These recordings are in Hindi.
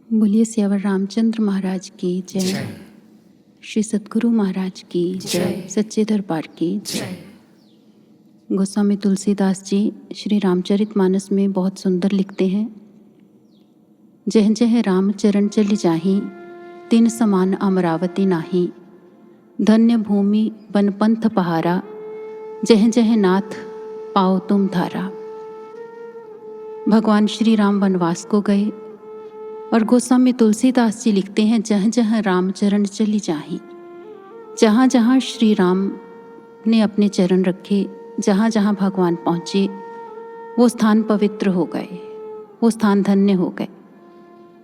बोलिए सियावर रामचंद्र महाराज की जय। श्री सद्गुरु महाराज की जय। सच्चे दरबार की जय। गोस्वामी तुलसीदास जी श्री रामचरितमानस में बहुत सुंदर लिखते हैं, जह जह राम चरण चली जाही, तिन समान अमरावती नाही। धन्य भूमि बन पंथ पहारा, जह जह नाथ पाओ तुम धारा। भगवान श्री राम वनवास को गए और गोस्वामी तुलसीदास जी लिखते हैं, जहाँ जहाँ राम चरण चली जाही, जहाँ जहाँ श्री राम ने अपने चरण रखे, जहाँ जहाँ भगवान पहुँचे, वो स्थान पवित्र हो गए, वो स्थान धन्य हो गए।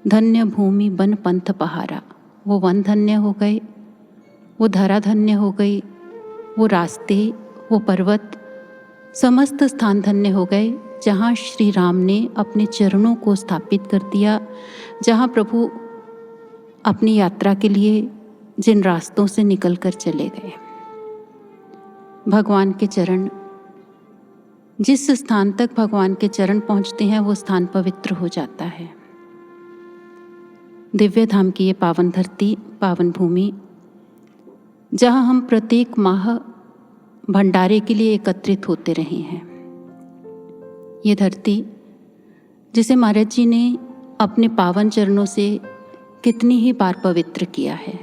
धन्य भूमि वन पंथ पहारा, वो वन धन्य हो गए, वो धरा धन्य हो गई, वो रास्ते, वो पर्वत, समस्त स्थान धन्य हो गए, जहाँ श्री राम ने अपने चरणों को स्थापित कर दिया, जहाँ प्रभु अपनी यात्रा के लिए जिन रास्तों से निकल कर चले गए। भगवान के चरण, जिस स्थान तक भगवान के चरण पहुँचते हैं वो स्थान पवित्र हो जाता है। दिव्य धाम की ये पावन धरती, पावन भूमि, जहाँ हम प्रत्येक माह भंडारे के लिए एकत्रित होते रहे हैं। ये धरती जिसे महाराज जी ने अपने पावन चरणों से कितनी ही बार पवित्र किया है।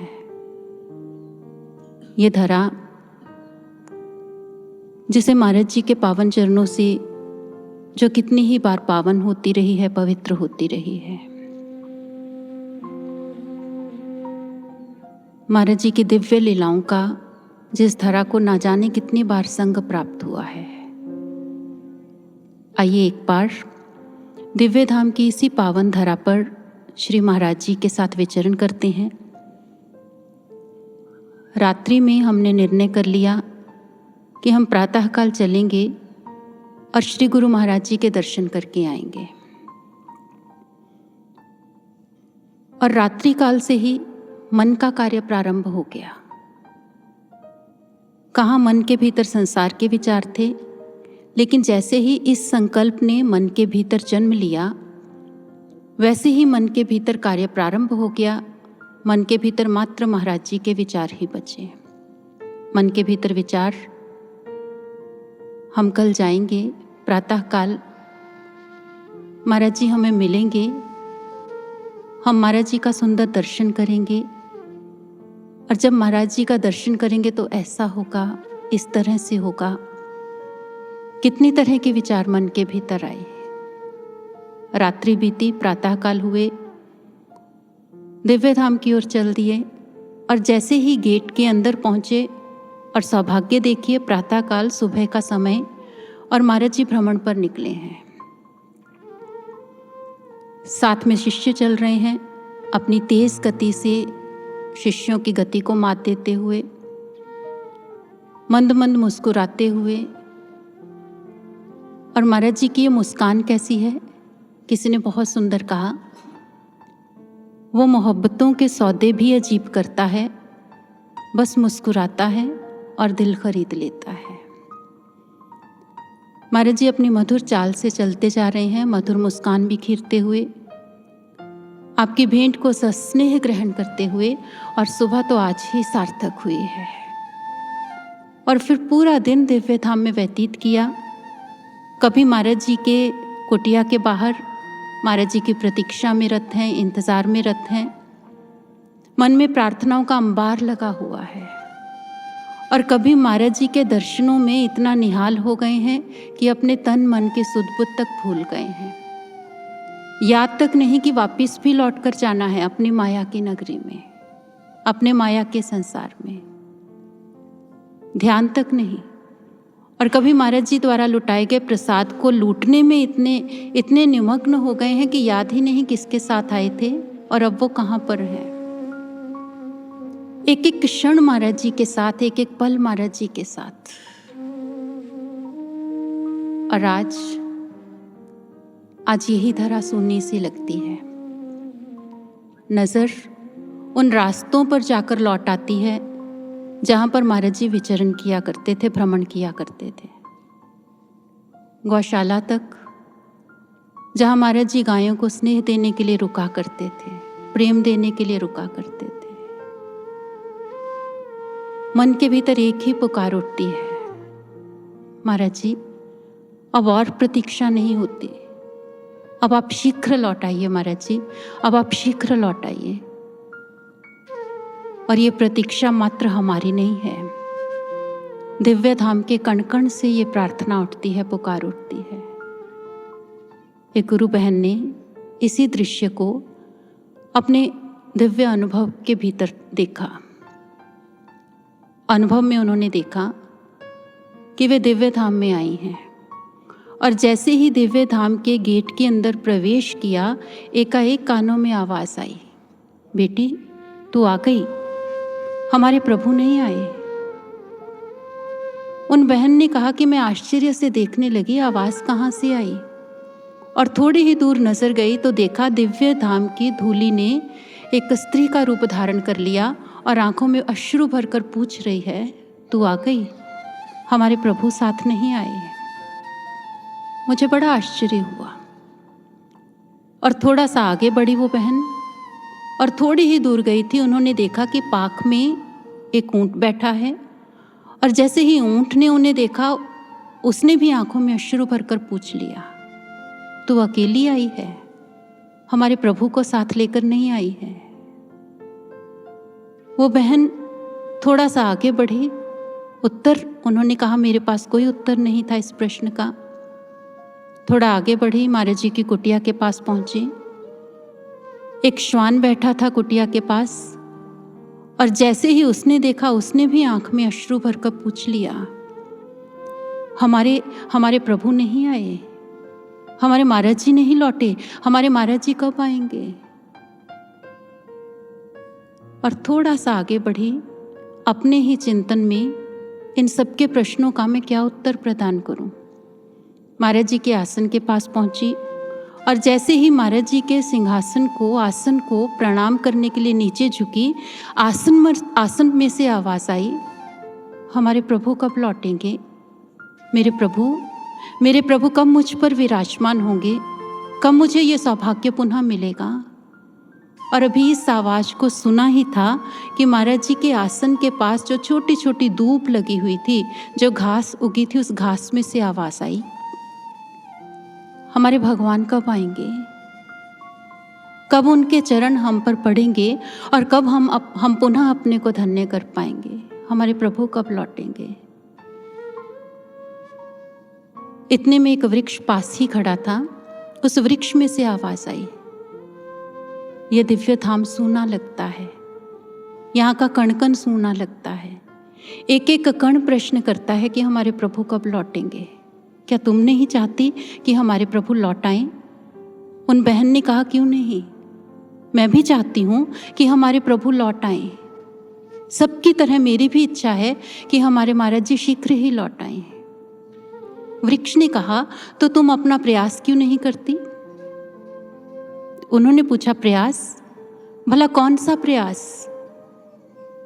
ये धरा जिसे महाराज जी के पावन चरणों से जो कितनी ही बार पावन होती रही है, पवित्र होती रही है। महाराज जी की दिव्य लीलाओं का जिस धरा को ना जाने कितनी बार संग प्राप्त हुआ है। आइए एक बार दिव्य धाम की इसी पावन धरा पर श्री महाराज जी के साथ विचरण करते हैं। रात्रि में हमने निर्णय कर लिया कि हम प्रातःकाल चलेंगे और श्री गुरु महाराज जी के दर्शन करके आएंगे। और रात्रि काल से ही मन का कार्य प्रारंभ हो गया। कहाँ मन के भीतर संसार के विचार थे, लेकिन जैसे ही इस संकल्प ने मन के भीतर जन्म लिया, वैसे ही मन के भीतर कार्य प्रारंभ हो गया। मन के भीतर मात्र महाराज जी के विचार ही बचे। मन के भीतर विचार, हम कल जाएंगे प्रातःकाल, महाराज जी हमें मिलेंगे, हम महाराज जी का सुंदर दर्शन करेंगे, और जब महाराज जी का दर्शन करेंगे तो ऐसा होगा, इस तरह से होगा। कितनी तरह के विचार मन के भीतर आए। रात्रि बीती, प्रातःकाल हुए, दिव्य धाम की ओर चल दिए, और जैसे ही गेट के अंदर पहुंचे, और सौभाग्य देखिए प्रातःकाल सुबह का समय और महाराज जी भ्रमण पर निकले हैं। साथ में शिष्य चल रहे हैं, अपनी तेज गति से शिष्यों की गति को मात देते हुए, मंद मंद मुस्कुराते हुए। और महाराज जी की ये मुस्कान कैसी है, किसी ने बहुत सुंदर कहा, वो मोहब्बतों के सौदे भी अजीब करता है, बस मुस्कुराता है और दिल खरीद लेता है। महाराज जी अपनी मधुर चाल से चलते जा रहे हैं, मधुर मुस्कान बिखेरते हुए, आपकी भेंट को सस्नेह ग्रहण करते हुए। और सुबह तो आज ही सार्थक हुई है। और फिर पूरा दिन दिव्य धाम में व्यतीत किया। कभी महाराज जी के कुटिया के बाहर महाराज जी की प्रतीक्षा में रत हैं, इंतजार में रत हैं। मन में प्रार्थनाओं का अंबार लगा हुआ है। और कभी महाराज जी के दर्शनों में इतना निहाल हो गए हैं कि अपने तन मन के सुध बुध तक भूल गए हैं। याद तक नहीं कि वापिस भी लौट कर जाना है अपनी माया की नगरी में, अपने माया के संसार में। ध्यान तक नहीं। और कभी महाराज जी द्वारा लुटाए गए प्रसाद को लूटने में इतने निमग्न हो गए हैं कि याद ही नहीं किसके साथ आए थे और अब वो कहाँ पर है। एक एक क्षण महाराज जी के साथ, एक एक पल महाराज जी के साथ। और आज यही धरा सुननी सी लगती है। नजर उन रास्तों पर जाकर लौट आती है जहाँ पर महाराज जी विचरण किया करते थे, भ्रमण किया करते थे। गौशाला तक, जहाँ महाराज जी गायों को स्नेह देने के लिए रुका करते थे। प्रेम देने के लिए रुका करते थे। मन के भीतर एक ही पुकार उठती है, महाराज जी अब और प्रतीक्षा नहीं होती, अब आप शीघ्र लौट आइए महाराज जी, अब आप शीघ्र लौट आइए। और ये प्रतीक्षा मात्र हमारी नहीं है, दिव्य धाम के कण कण से ये प्रार्थना उठती है, पुकार उठती है। एक गुरु बहन ने इसी दृश्य को अपने दिव्य अनुभव के भीतर देखा। अनुभव में उन्होंने देखा कि वे दिव्य धाम में आई हैं और जैसे ही दिव्य धाम के गेट के अंदर प्रवेश किया, एकाएक कानों में आवाज आई, बेटी तू आ गई, हमारे प्रभु नहीं आए। उन बहन ने कहा कि मैं आश्चर्य से देखने लगी, आवाज कहाँ से आई, और थोड़ी ही दूर नजर गई तो देखा दिव्य धाम की धूली ने एक स्त्री का रूप धारण कर लिया और आंखों में अश्रु भरकर पूछ रही है, तू आ गई, हमारे प्रभु साथ नहीं आए। मुझे बड़ा आश्चर्य हुआ और थोड़ा सा आगे बढ़ी वो बहन और थोड़ी ही दूर गई थी, उन्होंने देखा कि पाक में एक ऊंट बैठा है और जैसे ही ऊंट ने उन्हें देखा, उसने भी आंखों में अश्रु भरकर पूछ लिया, तू अकेली आई है, हमारे प्रभु को साथ लेकर नहीं आई है। वो बहन थोड़ा सा आगे बढ़ी, उत्तर उन्होंने कहा मेरे पास कोई उत्तर नहीं था इस प्रश्न का। थोड़ा आगे बढ़ी, महाराज जी की कुटिया के पास पहुंची, एक श्वान बैठा था कुटिया के पास और जैसे ही उसने देखा, उसने भी आंख में अश्रु भरकर पूछ लिया, हमारे प्रभु नहीं आए, हमारे महाराज जी नहीं लौटे, हमारे महाराज जी कब आएंगे। और थोड़ा सा आगे बढ़ी, अपने ही चिंतन में इन सबके प्रश्नों का मैं क्या उत्तर प्रदान करूं। महाराज जी के आसन के पास पहुंची और जैसे ही महाराज जी के आसन को प्रणाम करने के लिए नीचे झुकी, आसन में से आवाज आई, हमारे प्रभु कब लौटेंगे, मेरे प्रभु कब मुझ पर विराजमान होंगे, कब मुझे ये सौभाग्य पुनः मिलेगा। और अभी इस आवाज को सुना ही था कि महाराज जी के आसन के पास जो छोटी छोटी धूप लगी हुई थी, जो घास उगी थी, उस घास में से आवाज आई, हमारे भगवान कब आएंगे, कब उनके चरण हम पर पड़ेंगे और कब हम पुनः अपने को धन्य कर पाएंगे, हमारे प्रभु कब लौटेंगे। इतने में एक वृक्ष पास ही खड़ा था, उस वृक्ष में से आवाज आई, यह दिव्य धाम सूना लगता है, यहाँ का कण कण सूना लगता है, एक एक कण प्रश्न करता है कि हमारे प्रभु कब लौटेंगे, क्या तुम नहीं चाहती कि हमारे प्रभु लौट आएं। उन बहन ने कहा क्यों नहीं, मैं भी चाहती हूँ कि हमारे प्रभु लौट आएं, सबकी तरह मेरी भी इच्छा है कि हमारे महाराज जी शीघ्र ही लौट आएं। वृक्ष ने कहा तो तुम अपना प्रयास क्यों नहीं करती। उन्होंने पूछा प्रयास, भला कौन सा प्रयास।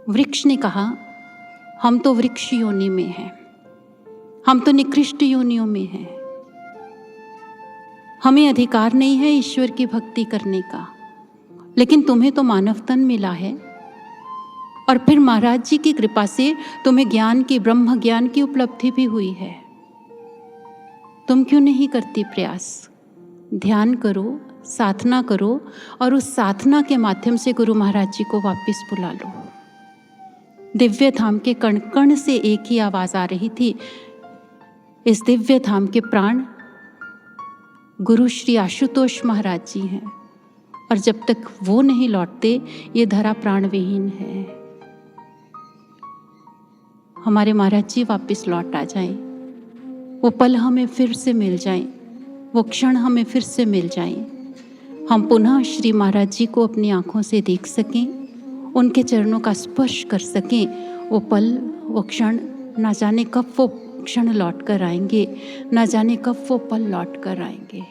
वृक्ष ने कहा हम तो वृक्ष योनि में हैं, हम तो निकृष्ट योनियों में हैं, हमें अधिकार नहीं है ईश्वर की भक्ति करने का, लेकिन तुम्हें तो मानव तन मिला है और फिर महाराज जी की कृपा से तुम्हें ज्ञान की, ब्रह्म ज्ञान की उपलब्धि भी हुई है, तुम क्यों नहीं करती प्रयास। ध्यान करो, साधना करो और उस साधना के माध्यम से गुरु महाराज जी को वापस बुला लो। दिव्य धाम के कण कण से एक ही आवाज आ रही थी, इस दिव्य धाम के प्राण गुरु श्री आशुतोष महाराज जी हैं और जब तक वो नहीं लौटते ये धरा प्राण विहीन है। हमारे महाराज जी वापस लौट आ जाएं, वो पल हमें फिर से मिल जाएं, वो क्षण हमें फिर से मिल जाएं, हम पुनः श्री महाराज जी को अपनी आंखों से देख सकें, उनके चरणों का स्पर्श कर सकें। वो पल, वो क्षण, ना जाने कब वो क्षण लौट कर आएंगे, ना जाने कब वो पल लौट कर आएंगे।